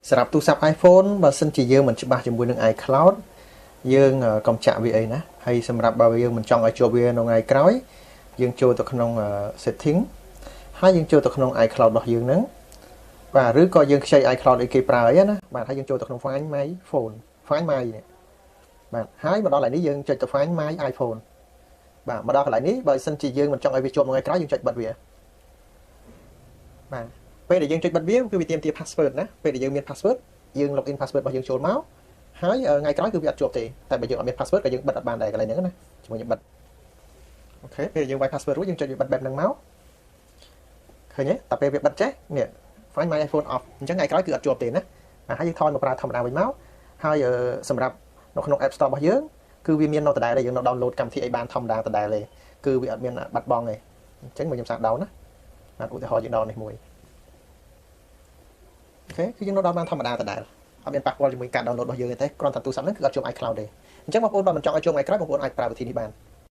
សម្រាប់ទូរស័ព្ទ iPhone បើសិនជាយើងមិនច្បាស់ជាមួយនឹង iCloud យើងកុំចាក់វាអីណាហើយសម្រាប់បើយើងមិនចង់ឲ្យជាប់វានៅថ្ងៃក្រោយយើងចូលទៅក្នុង setting ហើយយើងចូលទៅក្នុង iCloud របស់យើងហ្នឹងបាទឬក៏យើងខ្ចី iCloud អីគេប្រើអីណាបាទហើយយើងចូលទៅក្នុង Find My Phone Find My នេះបាទហើយមកដល់កន្លែងនេះយើងចុចទៅ Find My iPhone បាទមកដល់កន្លែងនេះបើសិនជាយើងមិនចង់ឲ្យវាជាប់នៅថ្ងៃក្រោយយើងចុចបិទវាបាទពេលដែលយើងចុចបិទវាគឺវាទាមទារ password ណាពេលដែលយើងមាន password យើង login password របស់យើងចូលមកហើយថ្ងៃក្រោយគឺវាអត់ជាប់ទេតែបើយើងអត់មាន password ក៏យើងបិទអត់បានដែរកន្លែងហ្នឹងណាជាមួយខ្ញុំបិទអូខេពេលយើងវាយ password រួចយើងចុចវាបិទបែបហ្នឹងមកឃើញទេតែពេលវាបិទចេះនេះ Find My iPhone off អញ្ចឹងថ្ងៃក្រោយគឺអត់ជាប់ទេណាហើយយើងថយមកប្រើធម្មតាវិញមកហើយសម្រាប់នៅក្នុង App Store របស់យើងគឺវាមាននៅដដែលដែរយើងនៅ download កម្មវិធីអីបានធម្មតាដដែលទេគឺវាអត់មានបាត់បង់ទេអញ្ចឹងមកខ្ញុំសាក down ណាបាទឧទាហរណ៍យើង down នេះមួយអូខេគឺយើងនៅ down បានធម្មតាដដែលអត់មានប៉ះពាល់ជាមួយការ download របស់យើងទេគ្រាន់តែទូរស័ព្ទហ្នឹងគឺអត់ជាប់ iCloud ទេអញ្ចឹងបងប្អូនបើមិនចង់ឲ្យជាប់ថ្ងៃក្រោយបងប្អូនអាចប្រើវិធីនេះបាន